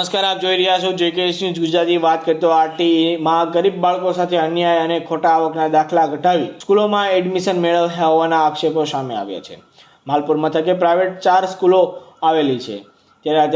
નમસ્કાર, આપ જોઈ રહ્યા છો જેકેએસ ન્યૂઝ ગુજરાતી। વાત કરતો આરટીઈમાં ગરીબ બાળકો સાથે અન્યાય અને ખોટા આવકના દાખલા કઢાવી સ્કૂલોમાં એડમિશન મેળવ્યા હોવાના આક્ષેપો સામે આવ્યા છે। માલપુર મથકે પ્રાઇવેટ 4 સ્કૂલો આવેલી છે, ત્યારે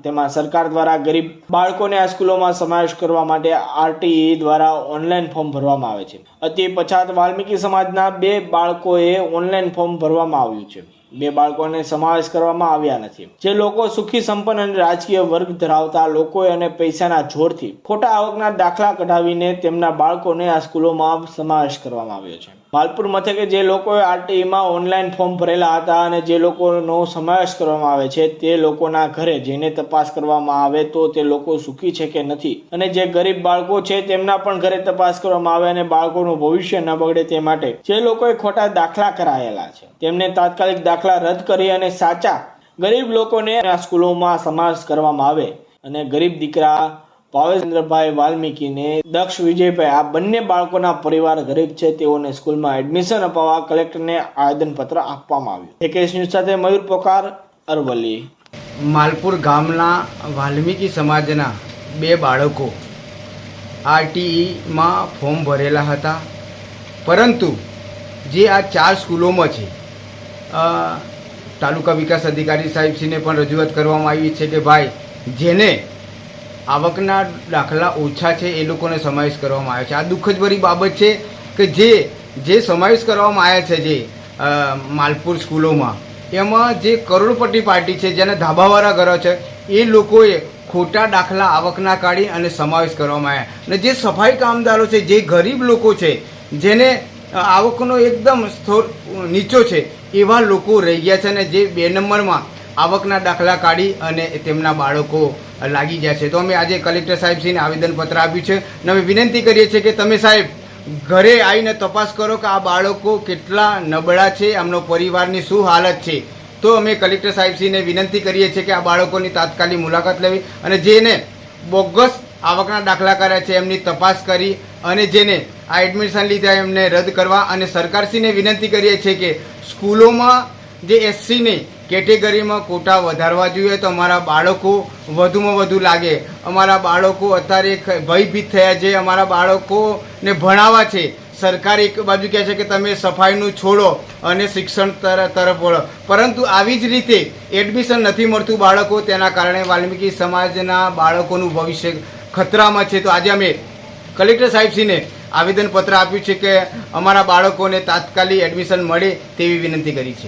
તેમાં સરકાર દ્વારા ગરીબ બાળકોને આ સ્કૂલોમાં સમાવેશ કરવા માટે આરટીઈ દ્વારા ઓનલાઈન ફોર્મ ભરવામાં આવે છે। અતિ પછાત વાલ્મીકી સમાજના 2 બાળકોએ ઓનલાઈન ફોર્મ ભરવામાં આવ્યું છે। 2 બાળકોને સમાવેશ કરવામાં આવ્યા નથી। જે લોકો સુખી સંપન્ન અને રાજકીય વર્ગ ધરાવતા લોકોએ અને પૈસાના જોરથી ખોટા આવકના દાખલા કઢાવીને તેમના બાળકોને આ સ્કૂલોમાં સમાવેશ કરવામાં આવ્યો છે। માલપુર મથકે જે લોકોએ આરટીઈમાં ઓનલાઈન ફોર્મ ભરેલા હતા અને જે લોકોનો સમાવેશ કરવામાં આવે છે તે લોકોના ઘરે જઈને તપાસ કરવામાં આવે તો તે લોકો સુખી છે કે નથી, અને જે ગરીબ બાળકો છે તેમના પણ ઘરે તપાસ કરવામાં આવે અને બાળકોનું ભવિષ્ય ન બગડે તે માટે જે લોકોએ ખોટા દાખલા કરાયેલા છે તેમને તાત્કાલિક દાખલા રદ કરી અને સાચા ગરીબ લોકોને આ સ્કૂલોમાં સમાવેશ કરવામાં આવે અને ગરીબ દીકરા ભાવેન્દ્રભાઈ વાલ્મીકીને દક્ષ વિજયભાઈ આ બંને બાળકોના પરિવાર ગરીબ છે તેઓને સ્કૂલમાં એડમિશન અપાવવા કલેક્ટરને આવેદનપત્ર આપવામાં આવ્યું। જેકેએસ ન્યૂઝ સાથે મયુર પોકાર, અરવલ્લી। માલપુર ગામના વાલ્મીકી સમાજના 2 બાળકો આરટીઈમાં ફોર્મ ભરેલા હતા, પરંતુ જે આ 4 સ્કૂલોમાં છે તાલુકા વિકાસ અધિકારી સાહેબશ્રીને પણ રજૂઆત કરવામાં આવી છે કે ભાઈ જેને આવકના દાખલા ઓછા છે એ લોકોને સમાવેશ કરવામાં આવ્યો છે। આ દુઃખદભરી બાબત છે કે જે સમાવેશ કરવામાં આવ્યા છે જે માલપુર સ્કૂલોમાં, એમાં જે કરોડપતિ પાર્ટી છે, જેના ધાબાવાળા ઘરો છે, એ લોકોએ ખોટા દાખલા આવકના કાઢી અને સમાવેશ કરવામાં આવ્યા। અને જે સફાઈ કામદારો છે, જે ગરીબ લોકો છે, જેને આવકનો એકદમ સ્તર નીચો છે, એવા લોકો રહી ગયા છે અને જે 2 નંબરમાં આવકના દાખલા કાઢી અને તેમના બાળકો લાગી ગયા છે। તો અમે આજે કલેક્ટર સાહેબશ્રીને આવેદનપત્ર આપ્યું છે અને અમે વિનંતી કરીએ છીએ કે તમે સાહેબ ઘરે આવીને તપાસ કરો કે આ બાળકો કેટલા નબળા છે, આમનો પરિવારની શું હાલત છે। તો અમે કલેક્ટર સાહેબશ્રીને વિનંતી કરીએ છીએ કે આ બાળકોની તાત્કાલિક મુલાકાત લેવી અને જેને બોગસ આવકના દાખલા કર્યા છે એમની તપાસ કરી અને જેને આ એડમિશન લીધા એમને રદ કરવા અને સરકારશ્રીને વિનંતી કરીએ છીએ કે સ્કૂલોમાં જે એસસીની કેટેગરીમાં કોટા વધારવા જોઈએ તો અમારા બાળકો વધુમાં વધુ લાગે। અમારા બાળકો અત્યારે ભયભીત થયા છે, અમારા બાળકોને ભણાવવા છે। સરકાર એક બાજુ કહે છે કે તમે સફાઈનું છોડો અને શિક્ષણ તરફ વળો, પરંતુ આવી જ રીતે એડમિશન નથી મળતું બાળકો, તેના કારણે વાલ્મીકી સમાજના બાળકોનું ભવિષ્ય ખતરામાં છે। તો આજે અમે કલેક્ટર સાહેબશ્રીને આવેદનપત્ર આપ્યું છે કે અમારા બાળકોને તાત્કાલિક એડમિશન મળે તેવી વિનંતી કરી છે।